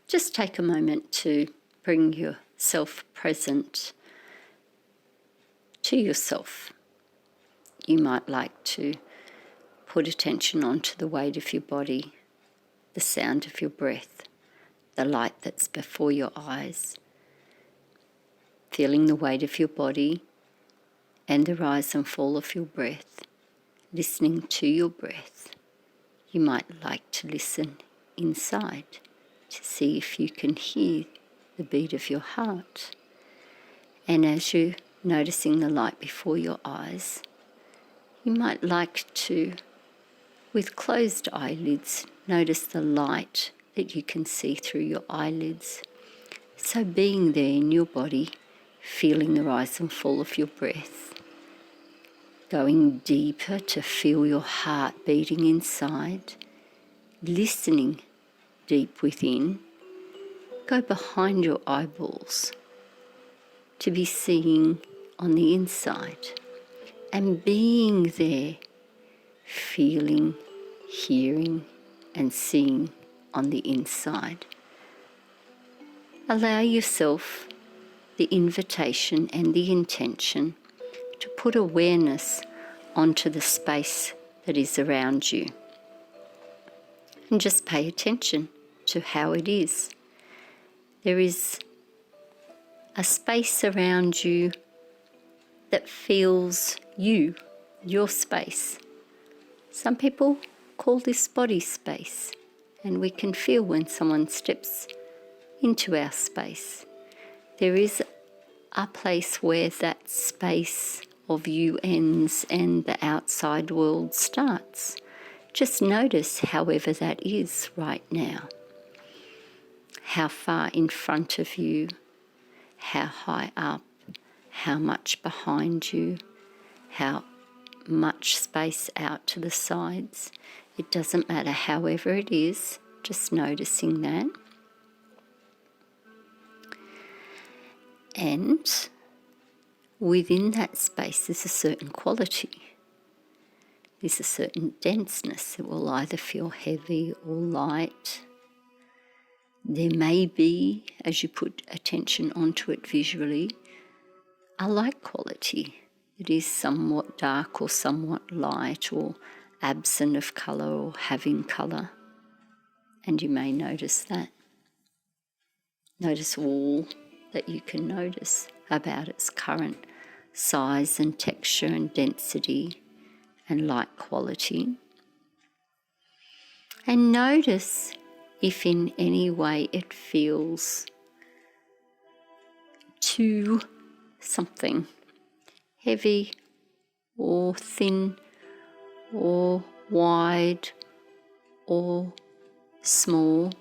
just take a moment to bring yourself present to yourself. You might like to put attention onto the weight of your body, the sound of your breath, the light that's before your eyes, feeling the weight of your body and the rise and fall of your breath, listening to your breath. You might like to listen inside to see if you can hear the beat of your heart. And as you're noticing the light before your eyes, you might like to, with closed eyelids, notice the light that you can see through your eyelids. So being there in your body, feeling the rise and fall of your breath, going deeper to feel your heart beating inside, listening deep within, go behind your eyeballs to be seeing on the inside and being there, feeling, hearing and seeing on the inside. Allow yourself the invitation and the intention to put awareness onto the space that is around you. And just pay attention to how it is. There is a space around you that feels you, your space. Some people call this body space, and we can feel when someone steps into our space. There is a place where that space of you ends and the outside world starts. Just notice however that is right now. How far in front of you, how high up, how much behind you, how much space out to the sides. It doesn't matter, however it is, just noticing that. And within that space there's a certain quality. There's a certain denseness. It will either feel heavy or light. There may be, as you put attention onto it visually, a light quality. It is somewhat dark or somewhat light or absent of colour or having colour. And you may notice that. Notice all that you can notice about its current size and texture and density and light quality. And notice if in any way it feels too something, heavy or thin or wide or small,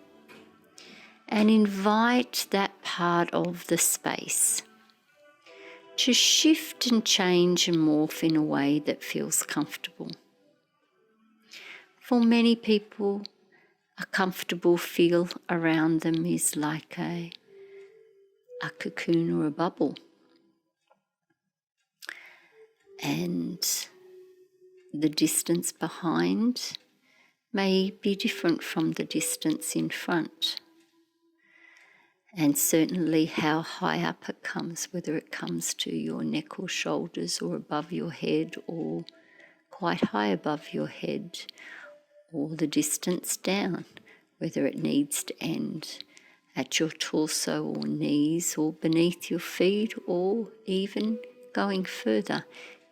and invite that part of the space to shift and change and morph in a way that feels comfortable. For many people, a comfortable feel around them is like a cocoon or a bubble. And the distance behind may be different from the distance in front. And certainly how high up it comes, whether it comes to your neck or shoulders or above your head or quite high above your head, or the distance down, whether it needs to end at your torso or knees or beneath your feet or even going further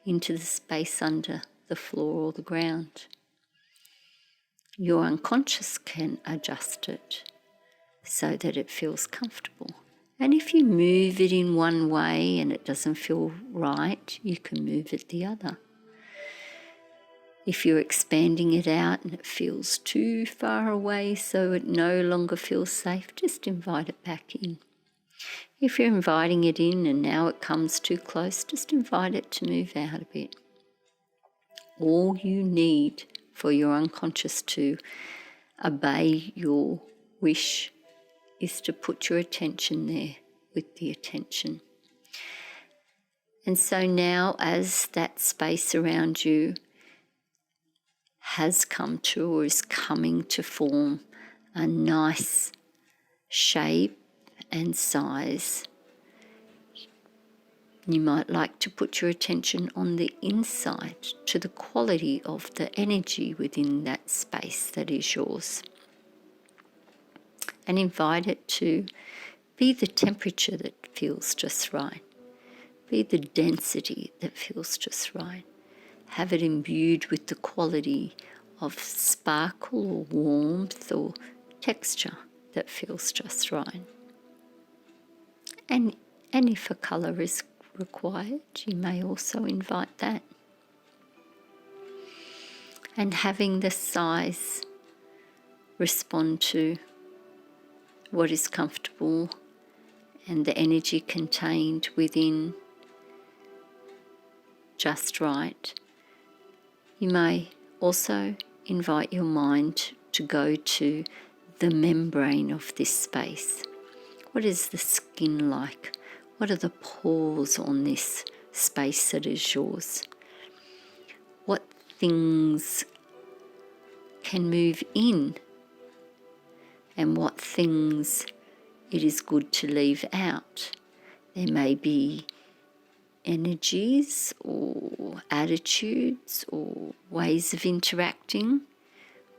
into the space under the floor or the ground. Your unconscious can adjust it so that it feels comfortable. And if you move it in one way and it doesn't feel right, you can move it the other. If you're expanding it out and it feels too far away so it no longer feels safe, just invite it back in. If you're inviting it in and now it comes too close, just invite it to move out a bit. All you need for your unconscious to obey your wish is to put your attention there with the attention. And so now as that space around you has come to or is coming to form a nice shape and size. You might like to put your attention on the inside, to the quality of the energy within that space that is yours. And invite it to be the temperature that feels just right. Be the density that feels just right. Have it imbued with the quality of sparkle or warmth or texture that feels just right. And if a colour is required, you may also invite that. And having the size respond to what is comfortable and the energy contained within just right. You may also invite your mind to go to the membrane of this space. What is the skin like? What are the pores on this space that is yours? What things can move in and what things it is good to leave out? There may be energies or attitudes or ways of interacting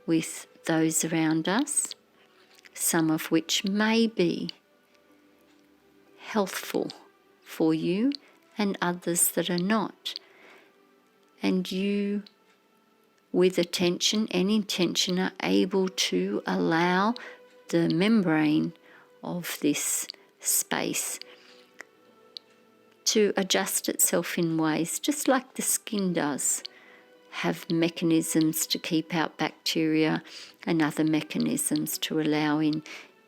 with those around us, some of which may be healthful for you and others that are not. And you, with attention and intention, are able to allow the membrane of this space to adjust itself in ways, just like the skin does, have mechanisms to keep out bacteria and other mechanisms to allow in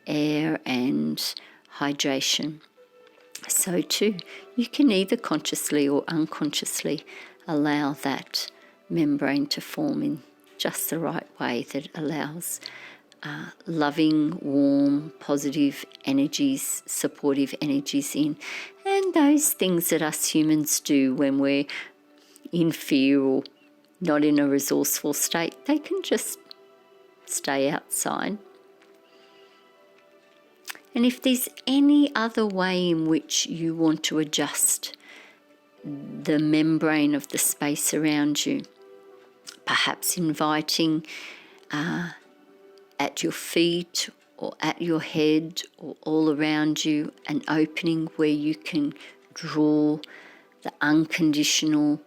air and hydration. So too, you can either consciously or unconsciously allow that membrane to form in just the right way that allows loving, warm, positive energies, supportive energies in. And those things that us humans do when we're in fear or not in a resourceful state, they can just stay outside. And if there's any other way in which you want to adjust the membrane of the space around you, perhaps inviting at your feet or at your head or all around you an opening where you can draw the unconditional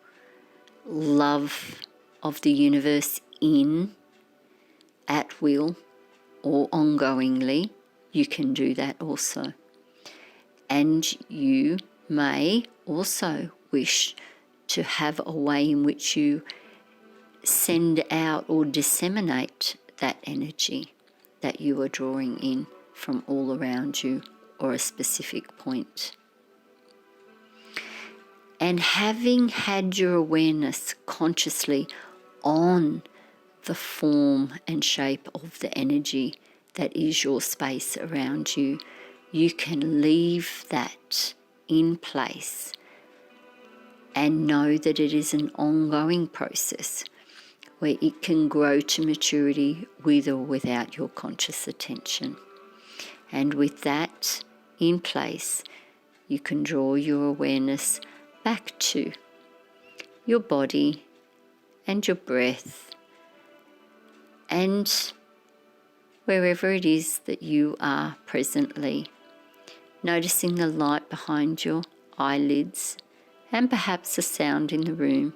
love of the universe in at will or ongoingly, you can do that also. And you may also wish to have a way in which you send out or disseminate that energy that you are drawing in from all around you or a specific point. And having had your awareness consciously on the form and shape of the energy that is your space around you, you can leave that in place and know that it is an ongoing process where it can grow to maturity with or without your conscious attention. And with that in place, you can draw your awareness back to your body and your breath and wherever it is that you are presently, noticing the light behind your eyelids and perhaps the sound in the room,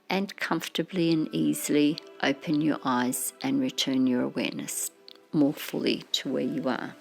and comfortably and easily open your eyes and return your awareness more fully to where you are.